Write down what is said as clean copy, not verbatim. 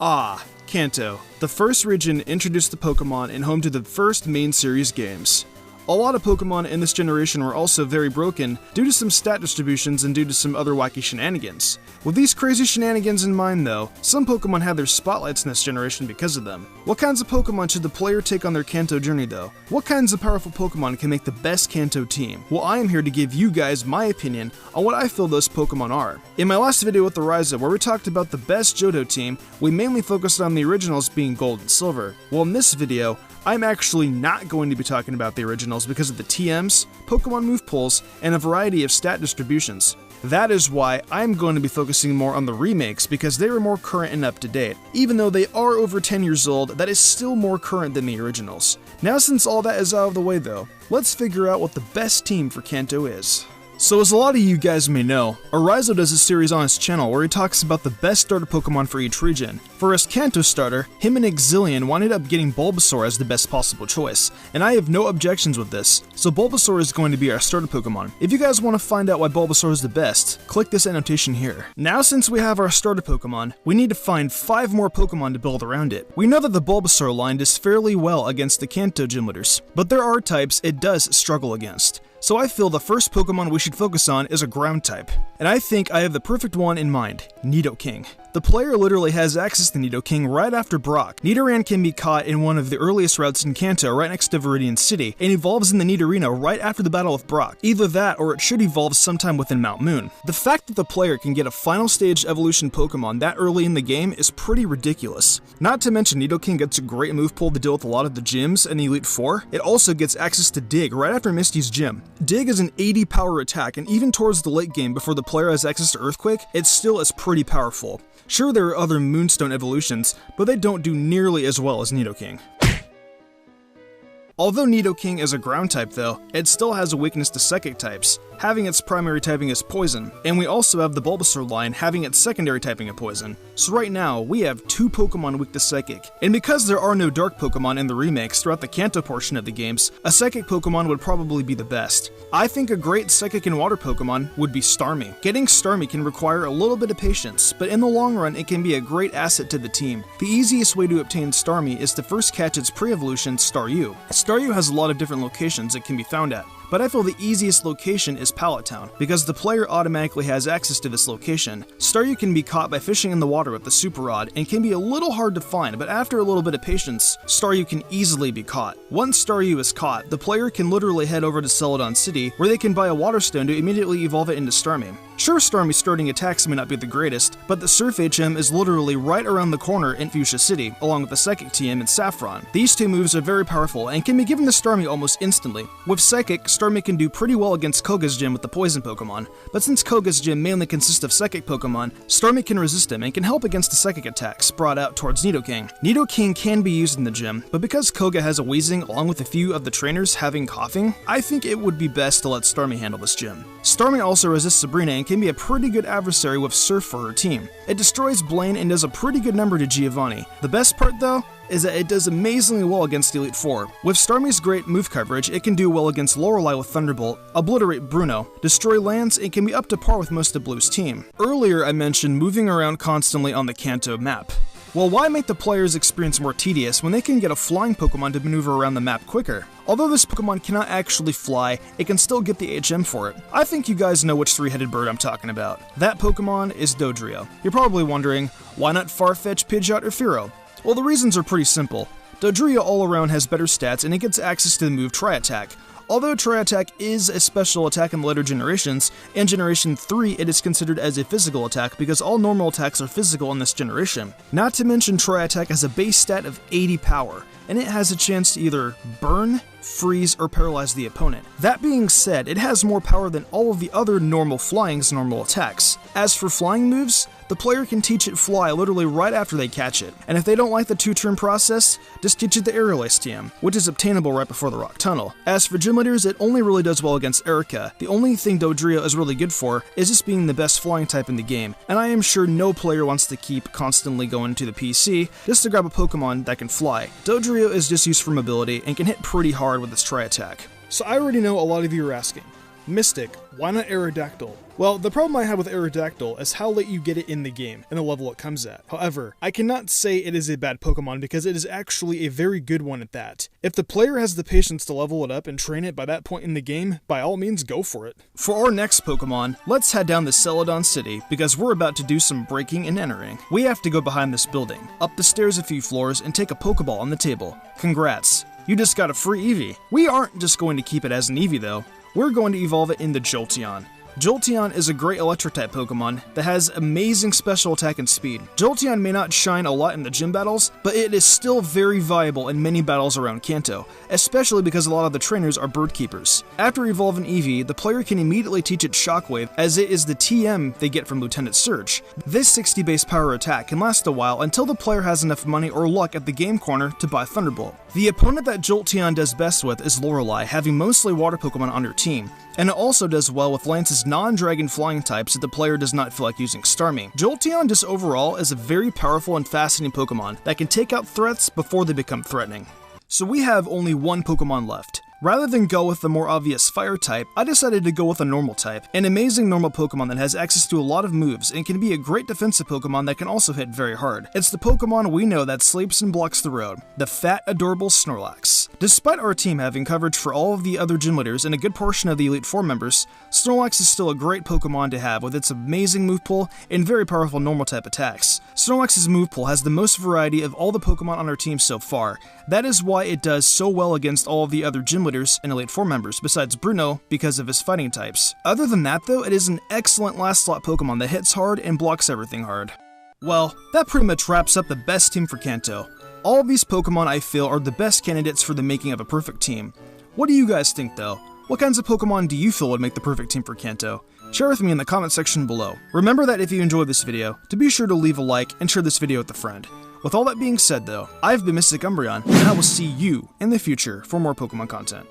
Ah, Kanto, the first region introduced the Pokemon and home to the first main series games. A lot of Pokemon in this generation were also very broken due to some stat distributions and due to some other wacky shenanigans. With these crazy shenanigans in mind though, some Pokemon had their spotlights in this generation because of them. What kinds of Pokemon should the player take on their Kanto journey though? What kinds of powerful Pokemon can make the best Kanto team? Well, I am here to give you guys my opinion on what I feel those Pokemon are. In my last video with Ryza, where we talked about the best Johto team, we mainly focused on the originals being Gold and Silver. Well, in this video, I'm actually not going to be talking about the originals because of the TMs, Pokemon move pulls, and a variety of stat distributions. That is why I'm going to be focusing more on the remakes because they are more current and up to date. Even though they are over 10 years old, that is still more current than the originals. Now since all that is out of the way though, let's figure out what the best team for Kanto is. So as a lot of you guys may know, Ryza does a series on his channel where he talks about the best starter Pokemon for each region. For his Kanto starter, him and Exilian ended up getting Bulbasaur as the best possible choice, and I have no objections with this, so Bulbasaur is going to be our starter Pokemon. If you guys want to find out why Bulbasaur is the best, click this annotation here. Now since we have our starter Pokemon, we need to find 5 more Pokemon to build around it. We know that the Bulbasaur line does fairly well against the Kanto gym leaders, but there are types it does struggle against. So I feel the first Pokemon we should focus on is a ground type. And I think I have the perfect one in mind, Nidoking. The player literally has access to Nidoking right after Brock. Nidoran can be caught in one of the earliest routes in Kanto right next to Viridian City, and evolves in the Nidorino right after the battle with Brock. Either that, or it should evolve sometime within Mount Moon. The fact that the player can get a final stage evolution Pokemon that early in the game is pretty ridiculous. Not to mention Nidoking gets a great move pool to deal with a lot of the gyms in the Elite Four. It also gets access to Dig right after Misty's gym. Dig is an 80 power attack, and even towards the late game before the player has access to Earthquake, it still is pretty powerful. Sure, there are other Moonstone evolutions, but they don't do nearly as well as Nidoking. Although Nidoking is a ground type though, it still has a weakness to psychic types, having its primary typing as poison, and we also have the Bulbasaur line having its secondary typing of poison. So right now, we have 2 Pokemon weak to psychic, and because there are no dark Pokemon in the remakes throughout the Kanto portion of the games, a psychic Pokemon would probably be the best. I think a great psychic and water Pokemon would be Starmie. Getting Starmie can require a little bit of patience, but in the long run it can be a great asset to the team. The easiest way to obtain Starmie is to first catch its pre-evolution Staryu. Staryu has a lot of different locations it can be found at, but I feel the easiest location is Pallet Town, because the player automatically has access to this location. Staryu can be caught by fishing in the water with the Super Rod, and can be a little hard to find, but after a little bit of patience, Staryu can easily be caught. Once Staryu is caught, the player can literally head over to Celadon City, where they can buy a Water Stone to immediately evolve it into Starmie. Sure, Starmie's starting attacks may not be the greatest, but the Surf HM is literally right around the corner in Fuchsia City, along with the Psychic TM and Saffron. These 2 moves are very powerful and can be given to Starmie almost instantly. With Psychic, Starmie can do pretty well against Koga's gym with the Poison Pokemon, but since Koga's gym mainly consists of Psychic Pokemon, Starmie can resist him and can help against the Psychic attacks brought out towards Nidoking. Nidoking can be used in the gym, but because Koga has a wheezing along with a few of the trainers having coughing, I think it would be best to let Starmie handle this gym. Starmie also resists Sabrina and can be a pretty good adversary with Surf for her team. It destroys Blaine and does a pretty good number to Giovanni. The best part though, is that it does amazingly well against Elite Four. With Starmie's great move coverage, it can do well against Lorelei with Thunderbolt, obliterate Bruno, destroy lands, and can be up to par with most of Blue's team. Earlier I mentioned moving around constantly on the Kanto map. Well, why make the player's experience more tedious when they can get a flying Pokemon to maneuver around the map quicker? Although this Pokemon cannot actually fly, it can still get the HM for it. I think you guys know which 3-headed bird I'm talking about. That Pokemon is Dodrio. You're probably wondering, why not Farfetch, Pidgeot, or Fearow? Well, the reasons are pretty simple. Dodrio all around has better stats and it gets access to the move Tri-Attack. Although Tri-Attack is a special attack in the later generations, in Generation 3 it is considered as a physical attack because all normal attacks are physical in this generation. Not to mention Tri-Attack has a base stat of 80 power, and it has a chance to either burn, freeze, or paralyze the opponent. That being said, it has more power than all of the other normal flying's normal attacks. As for flying moves, the player can teach it Fly literally right after they catch it, and if they don't like the 2-turn process, just teach it the Aerial Ace TM, which is obtainable right before the Rock Tunnel. As for gym leaders, it only really does well against Erica. The only thing Dodrio is really good for is just being the best flying type in the game, and I am sure no player wants to keep constantly going to the PC just to grab a Pokemon that can fly. Dodrio is just used for mobility and can hit pretty hard with its Tri-Attack. So I already know a lot of you are asking, Mystic, why not Aerodactyl? Well, the problem I have with Aerodactyl is how late you get it in the game, and the level it comes at. However, I cannot say it is a bad Pokemon because it is actually a very good one at that. If the player has the patience to level it up and train it by that point in the game, by all means go for it. For our next Pokemon, let's head down to Celadon City because we're about to do some breaking and entering. We have to go behind this building, up the stairs a few floors, and take a Pokeball on the table. Congrats, you just got a free Eevee. We aren't just going to keep it as an Eevee though, we're going to evolve it into Jolteon. Jolteon is a great Electric-type Pokemon that has amazing special attack and speed. Jolteon may not shine a lot in the gym battles, but it is still very viable in many battles around Kanto, especially because a lot of the trainers are bird keepers. After evolving Eevee, the player can immediately teach it Shockwave, as it is the TM they get from Lieutenant Surge. This 60 base power attack can last a while until the player has enough money or luck at the game corner to buy Thunderbolt. The opponent that Jolteon does best with is Lorelei, having mostly water Pokemon on her team, and it also does well with Lance's non-dragon flying types if the player does not feel like using Starmie. Jolteon just overall is a very powerful and fascinating Pokemon that can take out threats before they become threatening. So we have only one Pokemon left. Rather than go with the more obvious fire type, I decided to go with a normal type, an amazing normal Pokemon that has access to a lot of moves and can be a great defensive Pokemon that can also hit very hard. It's the Pokemon we know that sleeps and blocks the road, the fat, adorable Snorlax. Despite our team having coverage for all of the other gym leaders and a good portion of the Elite Four members, Snorlax is still a great Pokemon to have with its amazing move pool and very powerful normal type attacks. Snorlax's move pool has the most variety of all the Pokemon on our team so far. That is why it does so well against all of the other gym leaders and Elite Four members, besides Bruno, because of his fighting types. Other than that though, it is an excellent last slot Pokemon that hits hard and blocks everything hard. Well, that pretty much wraps up the best team for Kanto. All of these Pokemon I feel are the best candidates for the making of a perfect team. What do you guys think though? What kinds of Pokemon do you feel would make the perfect team for Kanto? Share with me in the comment section below. Remember that if you enjoyed this video, to be sure to leave a like and share this video with a friend. With all that being said though, I've been Mystic Umbreon, and I will see you in the future for more Pokemon content.